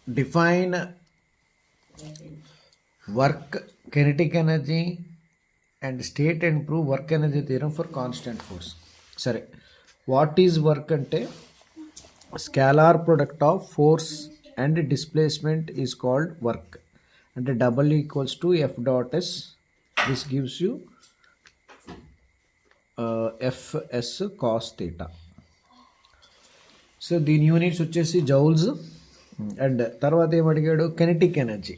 define work kinetic energy and state and prove work energy theorem for constant force. సరే, what is work అంటే scalar product of force and displacement is called work. అంటే W equals to F dot S. This gives you FS cos theta. So దీని units వచ్చేసి joules. And తర్వాత ఏమడిగాడు, kinetic energy,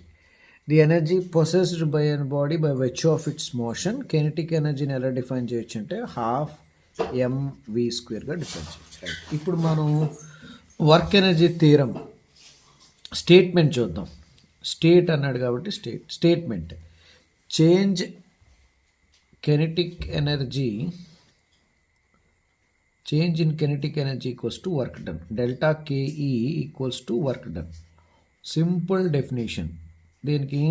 the energy possessed by an body by which of its motion. Kinetic ఎనర్జీని ఎలా define చేయొచ్చు అంటే half MV స్క్వేర్గా define చేయొచ్చు. రైట్, ఇప్పుడు మనం వర్క్ ఎనర్జీ థియరం స్టేట్మెంట్ చూద్దాం. స్టేట్ అన్నాడు కాబట్టి statement change kinetic energy, change in kinetic energy equals to work done. Delta KE equals to work done. Simple definition. దీనికి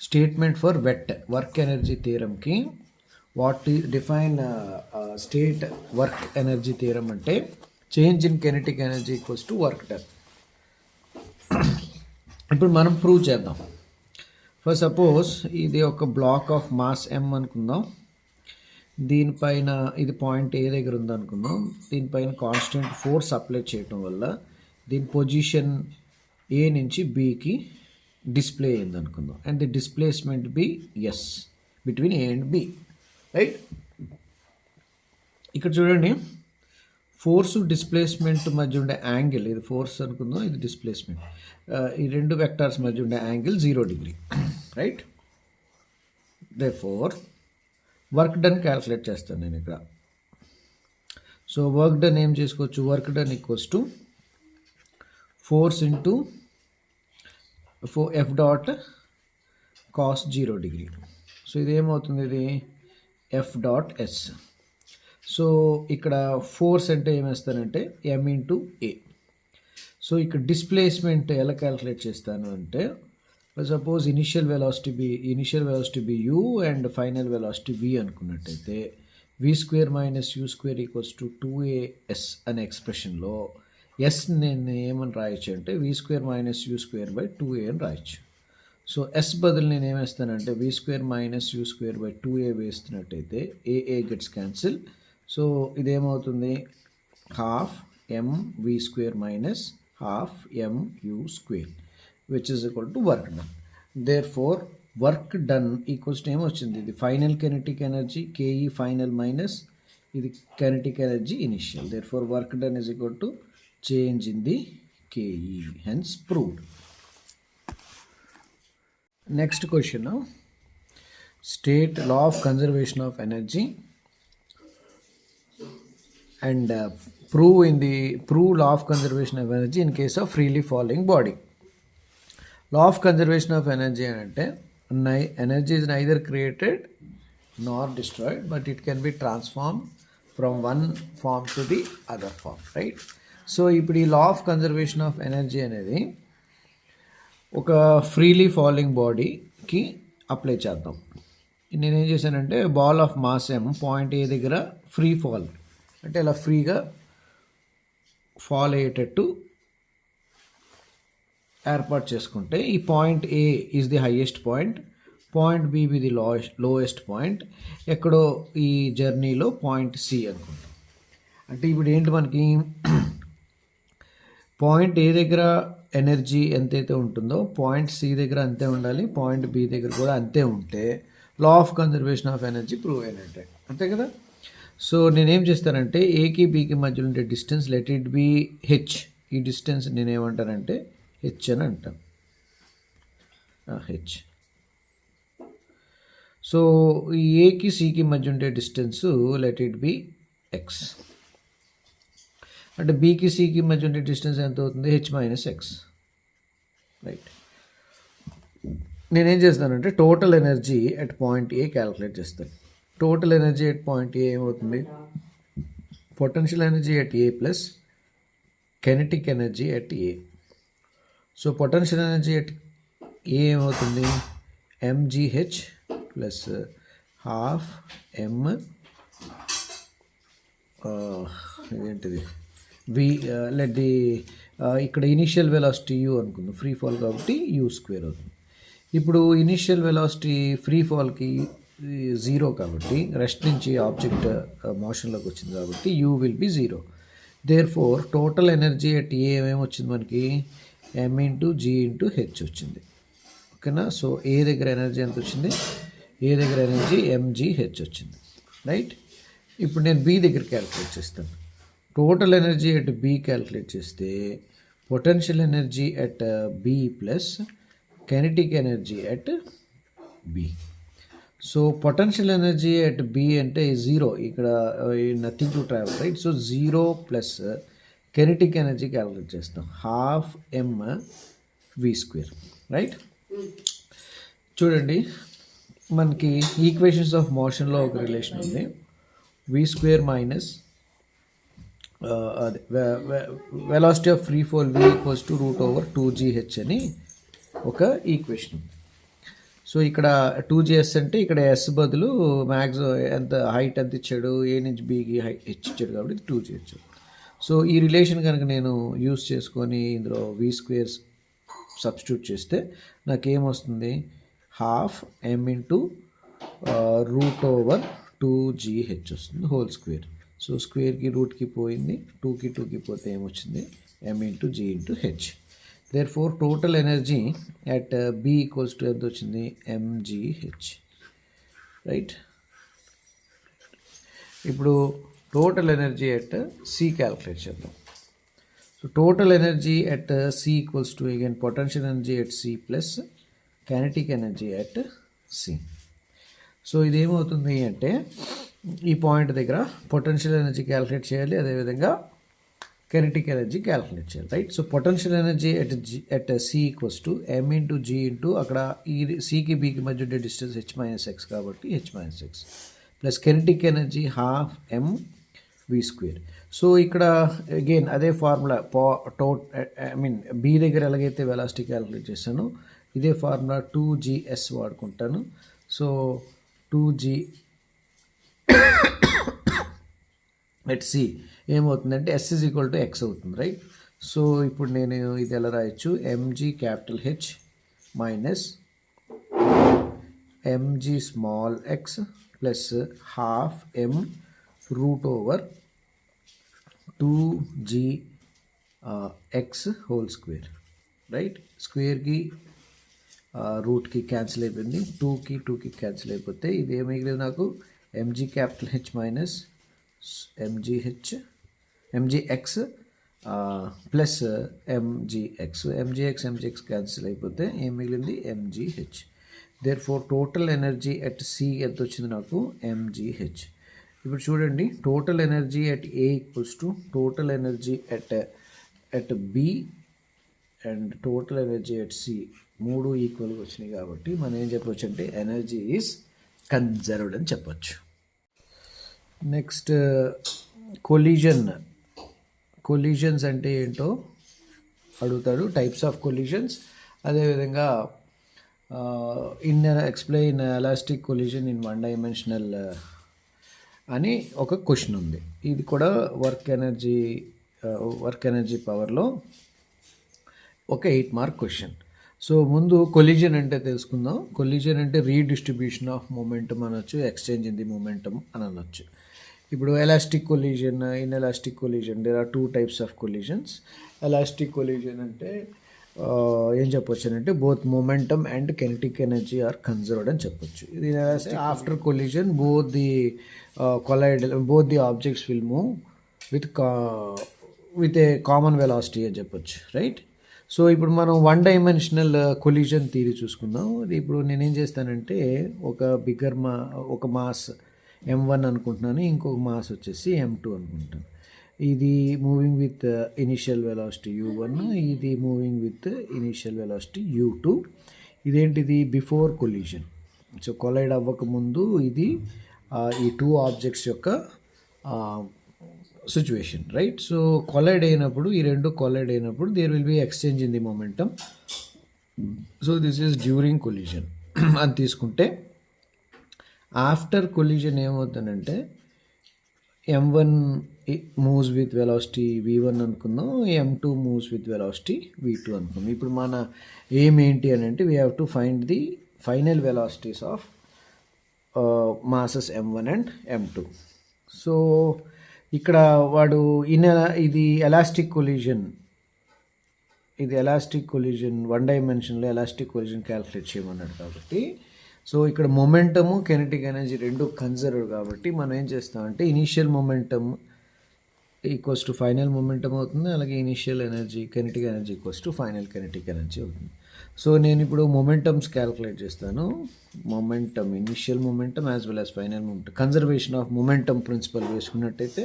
statement for what work energy థియరంకి what define state work energy theorem అంటే change in kinetic energy equals to work done. ఇప్పుడు మనం prove చేద్దాం. For suppose ఇది ఒక black of mass ఎం అనుకుందాం. దీనిపైన ఇది పాయింట్ ఏ దగ్గర ఉందనుకుందాం. దీనిపైన కాన్స్టెంట్ ఫోర్స్ అప్లై చేయటం వల్ల దీని పొజిషన్ ఏ నుంచి బికి డిస్ప్లే అయింది అనుకుందాం. And the displacement B S between A and B. Right, ఇక్కడ చూడండి, ఫోర్స్ డిస్ప్లేస్మెంట్ మధ్య ఉండే యాంగిల్, ఇది ఫోర్స్ అనుకుందాం, ఇది డిస్ప్లేస్మెంట్, ఈ రెండు వెక్టార్స్ మధ్య ఉండే angle 0 degree. Right, therefore work done calculate చేస్తాను నేను ఇక్కడ. సో వర్క్ డన్ ఏం చేసుకోవచ్చు, work done equals to force into F dot cos 0 degree. So ఇది ఏమవుతుంది, ఇది ఎఫ్ డాట్ ఎస్. సో ఇక్కడ ఫోర్స్ అంటే ఏమేస్తానంటే ఎం ఇంటూ ఏ. సో ఇక్కడ డిస్ప్లేస్మెంట్ ఎలా క్యాల్కులేట్ చేస్తాను అంటే, suppose initial velocity be U and final velocity V అనుకున్నట్టయితే V square minus U square equals to 2as అనే ఎక్స్ప్రెషన్లో ఎస్ నేను ఏమని రాయొచ్చు అంటే V square minus U square by 2a అని రాయొచ్చు. సో ఎస్ బదులు నేను ఏమేస్తానంటే V square minus U square by 2a వేస్తున్నట్టయితే ఏ గెట్స్ క్యాన్సిల్. సో ఇదేమవుతుంది, half M V square minus half M U square which is equal to work done. Therefore work done equals to ఏమొచ్చింది, ఇది final kinetic energy KE final minus ఇది kinetic energy initial. Therefore work done is equal to change in the KE, hence proved. Next question, state law of conservation of energy and prove law of conservation of energy in case of freely falling body. Law of conservation of energy అంటే energy is neither created nor destroyed but it can be transformed from one form to the other form, right? So ఇప్పుడు ఈ law of conservation of energy అనేది ఒక freely falling బాడీకి apply చేద్దాం. నేనేం చేశానంటే ball of mass M point A దగ్గర free fall అంటే ఇలా ఫ్రీగా ఫాల్ అయ్యేటట్టు ఏర్పాటు చేసుకుంటే ఈ point A is the highest point, point be the lowest point, ఎక్కడో ఈ జర్నీలో పాయింట్ సి అనుకుంటాం. అంటే ఇప్పుడు ఏంటి, మనకి పాయింట్ ఏ దగ్గర ఎనర్జీ ఎంతైతే ఉంటుందో పాయింట్ సి దగ్గర అంతే ఉండాలి, పాయింట్ బి దగ్గర కూడా అంతే ఉంటే లా of conservation of energy prove అయినట్టే, అంతే కదా. సో నేనేం చేస్తానంటే ఏకి బీకి మధ్యలో ఉండే distance let it be H. ఈ డిస్టెన్స్ నేనేమంటానంటే హెచ్ అని అంటాను, హెచ్. సో ఈ ఏకి సికి మధ్య ఉండే distance let it be X. అంటే బీకి సికి మధ్య ఉండే డిస్టెన్స్ ఎంత అవుతుంది, హెచ్ మైనస్ ఎక్స్. రైట్, నేనేం చేస్తానంటే total energy at point A calculate చేస్తాను. టోటల్ ఎనర్జీ ఎట్ పాయింట్ ఏ ఏమవుతుంది, potential energy at a plus kinetic energy at a. So potential energy at a ఏమవుతుంది, ఎంజీహెచ్ ప్లస్ హాఫ్ ఎం ఇదేంటిది వి let the ఇక్కడ initial velocity U అనుకుందాం, free fall కాబట్టి you square అవుతుంది. ఇప్పుడు initial velocity free ఫాల్కి 0 కాబట్టి rest నుంచి ఆబ్జెక్ట్ మోషన్లోకి వచ్చింది కాబట్టి U will be 0. Therefore total energy at A ఏమేమి వచ్చింది మనకి, m/g/h వచ్చింది. ఓకేనా. సో ఏ దగ్గర ఎనర్జీ ఎంత వచ్చింది, ఏ దగ్గర ఎనర్జీ mgh వచ్చింది, రైట్. ఇప్పుడు నేను బి దగ్గర క్యాలిక్యులేట్ చేస్తాను. Total energy at B calculate చేస్తే potential energy at B plus kinetic energy at B. So potential energy at B అంటే 0, ఇక్కడ nothing to travel, right. So 0 plus kinetic energy calculate చేస్తాం, 12 mv², right. చూడండి, మనకి equations of మోషన్లో ఒక relation ఉంది, v² minus అదే velocity of free fall v = √/2gh అని ఒక ఈక్వేషన్ ఉంది. సో ఇక్కడ 2gs అంటే ఇక్కడ s బదులు మ్యాక్సిమం ఎంత హైట్ ఎంత ఇచ్చాడు, a నుంచి bకి హైట్ ఇచ్చాడు కాబట్టి 2gh. సో ఈ రిలేషన్ కనుక నేను యూస్ చేసుకొని ఇందులో v² సబ్స్టిట్యూట్ చేస్తే నాకేమొస్తుంది, 12 m √2gh వస్తుంది హోల్ స్క్వేర్. సో స్క్వేర్కి రూట్కి పోయింది, 2కి పోతే ఏమొచ్చింది, m/g/h. Therefore total energy at B equals to ఎంత వచ్చింది, mgh, రైట్. ఇప్పుడు total energy at C calculate చేద్దాం. So total energy at C equals to again potential energy at C plus kinetic energy at C. So ఇదేమవుతుంది అంటే ఈ point దగ్గర potential energy calculate చేయాలి, అదేవిధంగా కైనెటిక్ ఎనర్జీ క్యాలిక్యులేట్ చేయాలి, right. So potential energy at C equals to m/g అక్కడ ఈ సికి బికి మధ్య ఉండే డిస్టెన్స్ h-x కాబట్టి h-x plus kinetic energy 12 mv². So ఇక్కడ అగైన్ అదే ఫార్ములా బి దగ్గర ఎలాగైతే వెలాసిటీ క్యాలిక్యులేట్ చేశానో ఇదే ఫార్ములా 2gs వాడుకుంటాను. సో 2g ఎట్ సి ఏమవుతుందంటే s = x అవుతుంది, రైట్. సో ఇప్పుడు నేను ఇది ఎలా రాయొచ్చు, mg∆H minus mg�small(x) plus 12 m√2gx whole square, right. స్క్వేర్కి రూట్కి క్యాన్సిల్ అయిపోయింది, 2కి క్యాన్సిల్ అయిపోతే ఇది ఏమి మిగిలేదు నాకు, mg∆H minus mgx plus mgx cancel అయిపోతే ఏం మిగిలింది, mgh. There four total energy at C ఎంత వచ్చింది నాకు, mgh. ఇప్పుడు చూడండి, total energy at A equals to total energy at B and total energy at C మూడు ఈక్వల్గా వచ్చినాయి కాబట్టి మనం ఏం చెప్పొచ్చు అంటే ఎనర్జీ ఈజ్ కన్జర్వ్డ్ అని చెప్పొచ్చు. నెక్స్ట్ కొలీజన్స్ అంటే ఏంటో అడుగుతాడు, టైప్స్ ఆఫ్ కొలీజన్స్. అదేవిధంగా explain elastic collision in 1 dimensional అని ఒక క్వశ్చన్ ఉంది. ఇది కూడా వర్క్ ఎనర్జీ పవర్లో ఒక 8 మార్క్ క్వశ్చన్. సో ముందు కొలీజన్ అంటే తెలుసుకుందాం. కొలీజన్ అంటే రీడిస్ట్రిబ్యూషన్ ఆఫ్ మొమెంటమ్ అనొచ్చు, ఎక్స్చేంజ్ ఇన్ ది మొమెంటమ్ అని అనొచ్చు. ఇప్పుడు elastic collision, inelastic collision, there are 2 types of collisions. Elastic collision అంటే ఏం చెప్పొచ్చు అంటే both momentum and kinetic energy are conserved అని చెప్పొచ్చు. ఇది after collision both the objects will move with a common velocity అని చెప్పొచ్చు, రైట్. సో ఇప్పుడు మనం 1 డైమెన్షనల్ కొలీజన్ థియరీ చూసుకుందాం. ఇప్పుడు నేనేం చేస్తానంటే ఒక మాస్ m1 అనుకుంటున్నాను, ఇంకొక మాస్ వచ్చేసి m2 అనుకుంటాను. ఇది moving with initial velocity u1, ఇది moving with initial velocity u2. ఇదేంటిది బిఫోర్ కొలీజన్. సో కొలైడ్ అవ్వకముందు ఇది ఈ 2 ఆబ్జెక్ట్స్ యొక్క సిచ్యువేషన్, రైట్. సో కొలైడ్ అయినప్పుడు ఈ రెండు కొలైడ్ అయినప్పుడు there will be exchange in the momentum. So this is during collision అని తీసుకుంటే, ఆఫ్టర్ కొలీజన్ ఏమవుతుందంటే m1 moves with velocity v1 అనుకుందాం, m2 moves with velocity v2 అనుకుందాం. ఇప్పుడు మన ఏం ఏంటి అని అంటే we have to find the final velocities of masses m1 and m2. So ఇక్కడ వాడు ఇది ఎలాస్టిక్ కొలిజన్, వన్ డైమెన్షన్లో ఎలాస్టిక్ కొలిజన్ క్యాలిక్యులేట్ చేయమన్నాడు కాబట్టి, సో ఇక్కడ మొమెంటము కెనెటిక్ ఎనర్జీ రెండు కన్జర్వ్ కాబట్టి మనం ఏం చేస్తామంటే initial momentum equals to final momentum అవుతుంది, అలాగే initial energy kinetic energy equals to final kinetic energy అవుతుంది. సో నేను ఇప్పుడు మొమెంటమ్స్ క్యాలిక్యులేట్ చేస్తాను. Momentum, initial momentum as well as final momentum, conservation of momentum principle వేసుకున్నట్టయితే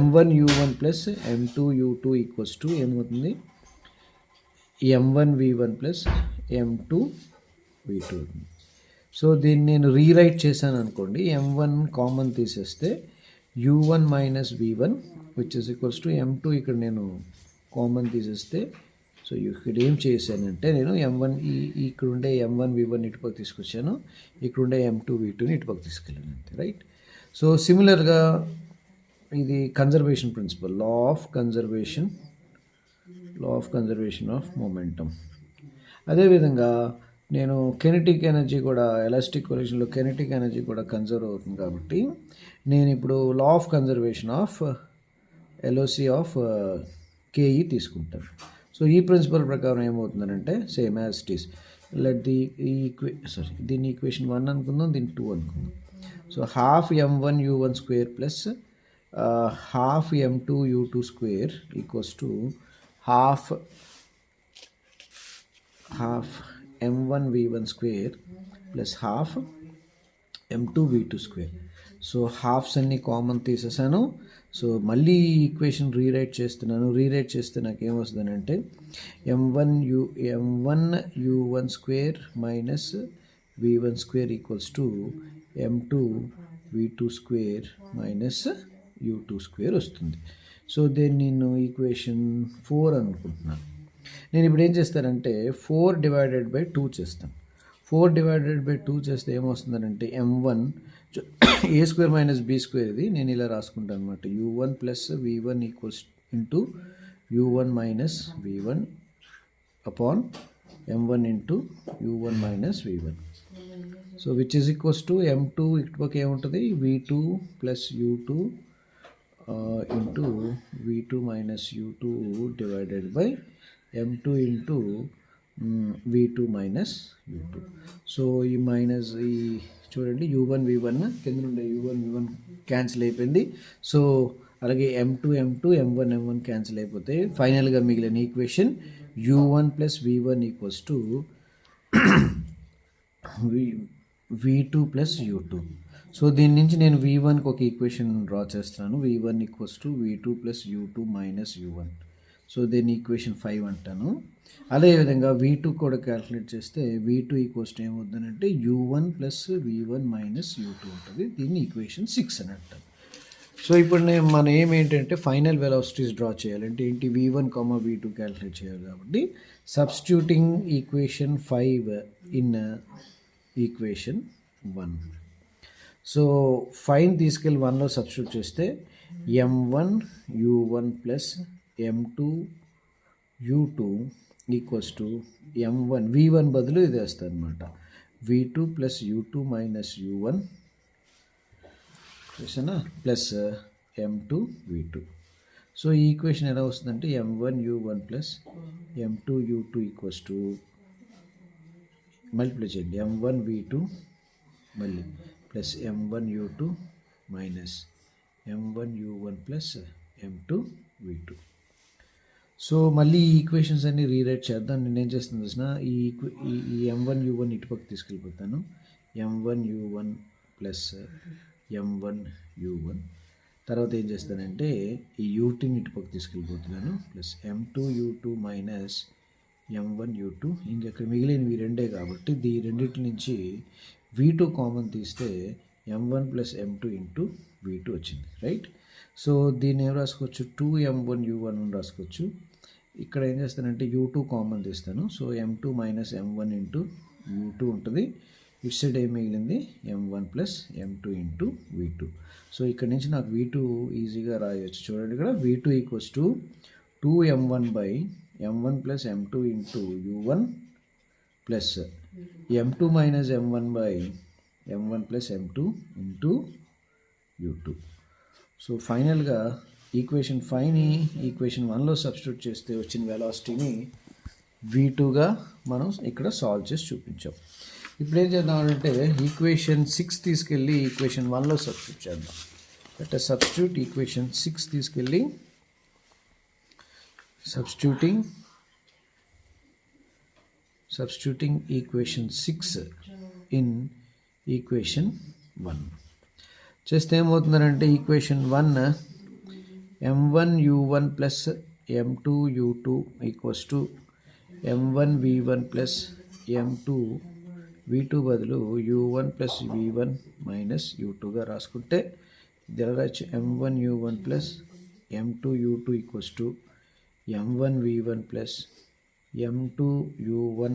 m1 u1 plus m2 u2 equals to ఏమవుతుంది, m1 v1 plus m2 v2 అవుతుంది. So దీన్ని నేను rewrite చేశాను అనుకోండి, m1 కామన్ తీసేస్తే u1 minus v1 which is equals to m2, ఇక్కడ నేను కామన్ తీసేస్తే, సో ఇక్కడ ఏం చేశానంటే నేను m1 ఇక్కడ ఉండే m1 v1 ఇటుపక్క తీసుకొచ్చాను, ఇక్కడ ఉండే m2 v2ని ఇటుపక్క తీసుకెళ్ళాను అంతే, రైట్. సో సిమిలర్గా ఇది conservation principle, law of conservation of momentum. అదేవిధంగా నేను కెనెటిక్ ఎనర్జీ కూడా, ఎలాస్టిక్ కొలిజన్లో కెనెటిక్ ఎనర్జీ కూడా కన్జర్వ్ అవుతుంది కాబట్టి నేను ఇప్పుడు law of conservation of LOC of KE తీసుకుంటాను. సో ఈ ప్రిన్సిపల్ ప్రకారం ఏమవుతుందంటే same as it is, let దీన్ని ఈక్వేషన్ 1 అనుకుందాం, దీన్ని 2 అనుకుందాం. So half m1 u1 square plus half m2 u2 square equals to half m1 v1 square plus half m2 v2 square. So హాఫ్స్ అన్ని common తీసేసాను. So మళ్ళీ equation rewrite చేస్తే నాకు ఏమొస్తుంది అంటే m1 u1 square minus v1 square equals to m2 v2 square minus u2 square వస్తుంది. So దీన్ని నేను ఈక్వేషన్ 4 అనుకుంటున్నాను. నేను ఇప్పుడు ఏం చేస్తానంటే 4 డివైడెడ్ బై 2 చేస్తాను. 4 డివైడెడ్ బై 2 చేస్తే ఏమొస్తుందంటే m1 a square minus b square, ఇది నేను ఇలా రాసుకుంటాను అనమాట, u1 plus v1 equals into u1 minus v1 upon m1 into u1 minus v1. So which is equals to m2 ఇటుపక్క ఏముంటుంది v2 plus u2 into v2 minus u2 divided by m2 into v2 minus u2. So ఈ minus ఈ చూడండి u1 v1 కింద నుండి u1 v1 cancel అయిపోయింది. So అలాగే m2 m1 cancel అయిపోతే ఫైనల్గా మిగిలిన equation u1 plus v1 equals to v2 plus u2. So దీని నుంచి నేను v1కి ఒక ఈక్వేషన్ డ్రా చేస్తున్నాను, v1 equals to v2 plus u2 minus u1. So దీన్ని ఈక్వేషన్ 5 అంటాను. అదేవిధంగా v2 కూడా క్యాల్కులేట్ చేస్తే v2 ఈక్వల్స్ టు ఏమవుతుందంటే u1 plus v1 minus u2 ఉంటుంది. దీన్ని ఈక్వేషన్ 6 అని అంటాను. సో ఇప్పుడు మన ఏం ఏంటంటే ఫైనల్ వెలాసిటీస్ డ్రా చేయాలంటే ఏంటి, v1, v2 క్యాల్కులేట్ చేయాలి కాబట్టి substituting equation 5 in equation 1. So 5 తీసుకెళ్ళి 1లో సబ్స్టిట్యూట్ చేస్తే m1 u1 plus m2 u2 equals to m1 v1 బదులు ఇది వేస్తుంది అనమాట, v2 plus u2 minus u1 చూసానా ప్లస్ m2 v2. సో ఈ ఈక్వేషన్ ఎలా వస్తుందంటే m1 u1 plus m2 u2 equals to multiply చేయండి m1 v2 మళ్ళీ plus m1 u2 minus m1 u1 plus m2 v2. So మళ్ళీ ఈ ఈక్వేషన్స్ అన్ని rewrite చేద్దాం. నేను ఏం చేస్తాను చూసిన ఈ m1 u1 ఇటుపక్క తీసుకెళ్ళిపోతాను, m1 u1 plus m1 u1. తర్వాత ఏం చేస్తానంటే ఈ u2ని ఇటుపక్క తీసుకెళ్ళిపోతున్నాను plus m2 u2 minus m1 u2. ఇంకెక్కడ మిగిలినవి రెండే కాబట్టి ఈ రెండింటి నుంచి v2 కామన్ తీస్తే m1 plus m2 into v2 వచ్చింది, రైట్. సో దీన్ని ఏం రాసుకోవచ్చు, 2m1 u1 అని రాసుకోవచ్చు. ఇక్కడ ఏం చేస్తానంటే u2 కామన్ తీస్తాను, so m2 minus m1 into u2 ఉంటుంది. ఇటు సైడ్ ఏం మిగిలింది m1 plus m2 into v2. So ఇక్కడ నుంచి నాకు v2 ఈజీగా రాయొచ్చు. చూడండి ఇక్కడ v2 equals to 2m1 by m1 plus m2 into u1 plus m2 minus m1 by m1 plus m2 into u2. So ఫైనల్గా ఈక్వేషన్ 5ని ఈక్వేషన్ 1లో సబ్స్టిట్యూట్ చేస్తే వచ్చిన వెలాసిటీని v2గా మనం ఇక్కడ సాల్వ్ చేసి చూపించాం. ఇప్పుడు ఏం చేద్దామంటే ఈక్వేషన్ 6 తీసుకెళ్ళి ఈక్వేషన్ 1లో సబ్స్టిట్యూట్ చేద్దాం. అంటే సబ్స్టిట్యూట్ ఈక్వేషన్ 6 తీసుకెళ్ళి సబ్స్టిట్యూటింగ్ ఈక్వేషన్ 6 ఇన్ ఈక్వేషన్ 1 చేస్తే ఏమవుతుందంటే equation 1 m1 u1 plus m2 u2 equals to m1 v1 plus m2 v2 బదులు u1 ప్లస్ v1 మైనస్ u2గా రాసుకుంటే జరగచ్చు m1 u1 plus m2 u2 equals to m1 v1 plus m2 u1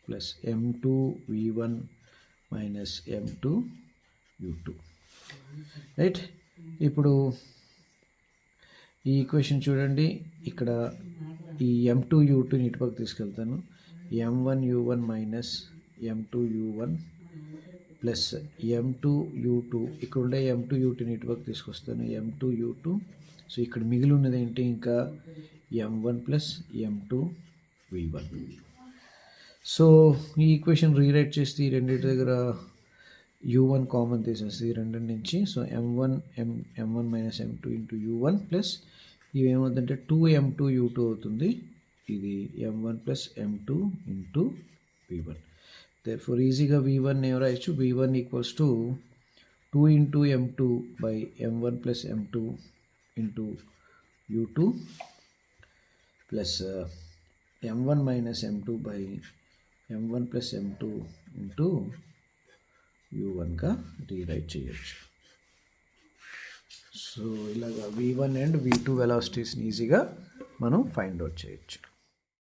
plus m2 v1 minus m2 u2. Right, ఇప్పుడు ఈ equation చూడండి, ఇక్కడ ఈ m2 u2ని ఇటుపక్క తీసుకెళ్తాను. m1 u1 minus m2 u1 plus m2 u2, ఇక్కడ ఉండే m2 u2ని ఇటుపక్క తీసుకొస్తాను, m2 u2. సో ఇక్కడ మిగిలి ఉన్నది ఏంటి, ఇంకా m1 plus m2 v1. So ఈ ఈక్వేషన్ రీరైట్ చేస్తే ఈ రెండింటి దగ్గర u1 కామన్ తీసేస్తే ఈ రెండింటి నుంచి, so m1 minus m2 into u1 plus ఇవి ఏమవుతుందంటే 2m2 u2 అవుతుంది. ఇది m1 plus m2 into v1. Therefore ఈజీగా v1 ఏం రాయొచ్చు, v1 equals to 2 into m2 by m1 plus m2 into u2 plus m1 minus m2 by m1 plus m2 into u1గా rewrite చేయొచ్చు. So ఇలాగా v1 and v2 వెలాసిటీస్ని ఈజీగా మనం find out చేయొచ్చు.